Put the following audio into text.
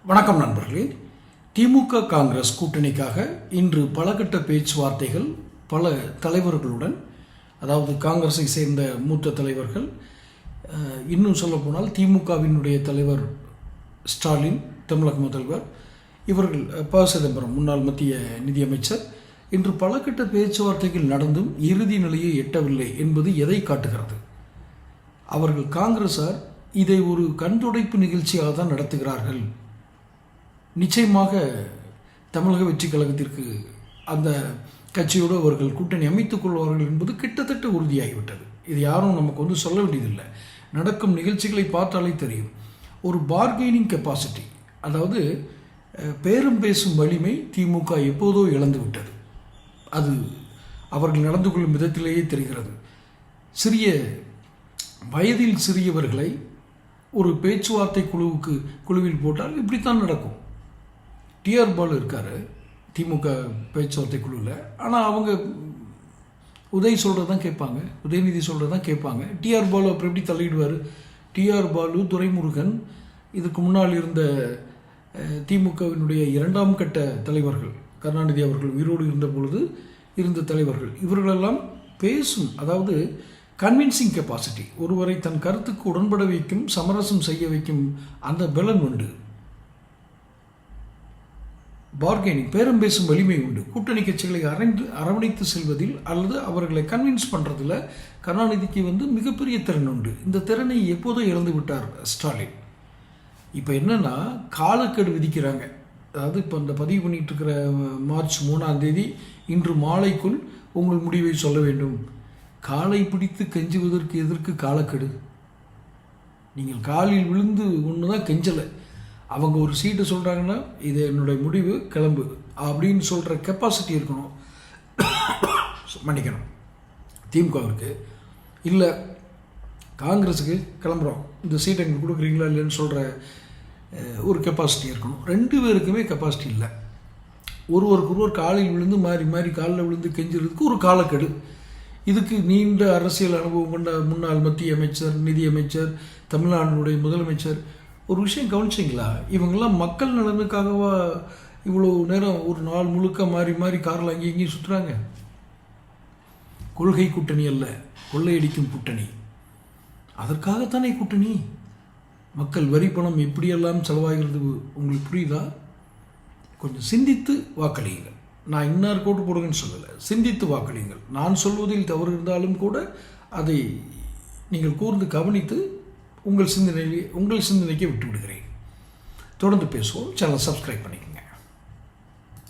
வணக்கம் நண்பர்களே. திமுக காங்கிரஸ் கூட்டணிக்காக இன்று பலகட்ட பேச்சுவார்த்தைகள் பல தலைவர்களுடன், அதாவது காங்கிரஸை சேர்ந்த மூத்த தலைவர்கள், இன்னும் சொல்லப்போனால் திமுகவினுடைய தலைவர் ஸ்டாலின், தமிழக முதல்வர், இவர்கள் ப. சிதம்பரம் முன்னாள் மத்திய நிதியமைச்சர், இன்று பலகட்ட பேச்சுவார்த்தைகள் நடந்தும் இறுதி நிலையை எட்டவில்லை என்பது எதை காட்டுகிறது? அவர்கள் காங்கிரஸார் இதை ஒரு கண்துடைப்பு நிகழ்ச்சியாக தான் நடத்துகிறார்கள். நிச்சயமாக தமிழக வெற்றி கழகத்திற்கு அந்த கட்சியோடு அவர்கள் கூட்டணி அமைத்துக் கொள்வார்கள் என்பது கிட்டத்தட்ட உறுதியாகிவிட்டது. இது யாரும் நமக்கு சொல்ல வேண்டியதில்லை. நடக்கும் நிகழ்ச்சிகளை பார்த்தாலே தெரியும். ஒரு பார்கெனிங் கெப்பாசிட்டி, அதாவது பேரம் பேசும் வலிமை திமுக எப்போதோ இழந்து விட்டது. அது அவர்கள் நடந்து கொள்ளும் விதத்திலேயே தெரிகிறது. வயதில் சிறியவர்களை ஒரு பேச்சுவார்த்தை குழுவில் போட்டால் இப்படித்தான் நடக்கும். டிஆர் பாலு இருக்கார் திமுக பேச்சுவார்த்தை குழுவில். ஆனால் அவங்க உதய் சொல்கிறது தான் கேட்பாங்க, உதயநிதி சொல்கிறது தான் கேட்பாங்க. டிஆர் பாலு அப்புறம் எப்படி தள்ளிடுவார்? டிஆர் பாலு, துரைமுருகன், இதுக்கு முன்னால் இருந்த திமுகவினுடைய இரண்டாம் கட்ட தலைவர்கள், கருணாநிதி அவர்கள் உயிரோடு இருந்த பொழுது இருந்த தலைவர்கள், இவர்களெல்லாம் பேசும், அதாவது கன்வின்சிங் கெப்பாசிட்டி, ஒருவரை தன் கருத்துக்கு உடன்பட வைக்கும், சமரசம் செய்ய வைக்கும் அந்த பலன் உண்டு. பார்கெனிங், பேரம் பேசும் வலிமை உண்டு. கூட்டணி கட்சிகளை அரவணைத்து செல்வதில் அல்லது அவர்களை கன்வின்ஸ் பண்ணுறதுல கருணாநிதிக்கு மிகப்பெரிய திறன் உண்டு. இந்த திறனை எப்போதோ இழந்து விட்டார் ஸ்டாலின். இப்போ என்னன்னா, காலக்கெடு விதிக்கிறாங்க. அதாவது இப்போ இந்த பதிவு பண்ணிட்டு இருக்கிற மார்ச் 3ஆம் தேதி இன்று மாலைக்குள் உங்கள் முடிவை சொல்ல வேண்டும். காலை பிடித்து கெஞ்சுவதற்கு எதற்கு காலக்கெடு? நீங்கள் காலில் விழுந்து ஒன்று தான் கெஞ்சலை. அவங்க ஒரு சீட்டு சொல்கிறாங்கன்னா, இது என்னுடைய முடிவு, கிளம்பு அப்படின்னு சொல்கிற கெப்பாசிட்டி இருக்கணும். மன்னிக்கணும், திமுகவிற்கு இல்லை, காங்கிரஸுக்கு கிளம்புறோம், இந்த சீட்டை எங்களுக்கு கொடுக்குறீங்களா இல்லைன்னு சொல்கிற ஒரு கெப்பாசிட்டி இருக்கணும். ரெண்டு பேருக்குமே கெப்பாசிட்டி இல்லை. ஒருவருக்கு காலில் விழுந்து மாறி மாறி காலில் விழுந்து கெஞ்சுறதுக்கு ஒரு காலக்கெடு. இதுக்கு நீண்ட அரசியல் அனுபவம் கொண்ட முன்னாள் மத்திய அமைச்சர், நிதியமைச்சர், தமிழ்நாட்டினுடைய முதலமைச்சர், ஒரு விஷயம் கவனிச்சிங்களா? இவங்கெல்லாம் மக்கள் நலனுக்காகவா இவ்வளோ நேரம் ஒரு நாள் முழுக்க மாறி மாறி காரில் அங்கேயும் இங்கேயும் சுற்றுறாங்க? கொள்கை கூட்டணி அல்ல, கொள்ளையடிக்கும் கூட்டணி. அதற்காகத்தானே கூட்டணி. மக்கள் வரி பணம் எப்படியெல்லாம் செலவாகிறது உங்களுக்கு புரியுதா? கொஞ்சம் சிந்தித்து வாக்களியுங்கள். நான் இன்னார் கோட்டு போடுங்கன்னு சொல்லலை, சிந்தித்து வாக்களியுங்கள். நான் சொல்வதில் தவறு இருந்தாலும் கூட அதை நீங்கள் கூர்ந்து கவனித்து உங்கள் சிந்தனைக்கு விட்டு விடுகிறேன். தொடர்ந்து பேசுவோம். சேனலை சப்ஸ்கிரைப் பண்ணிக்கணும்.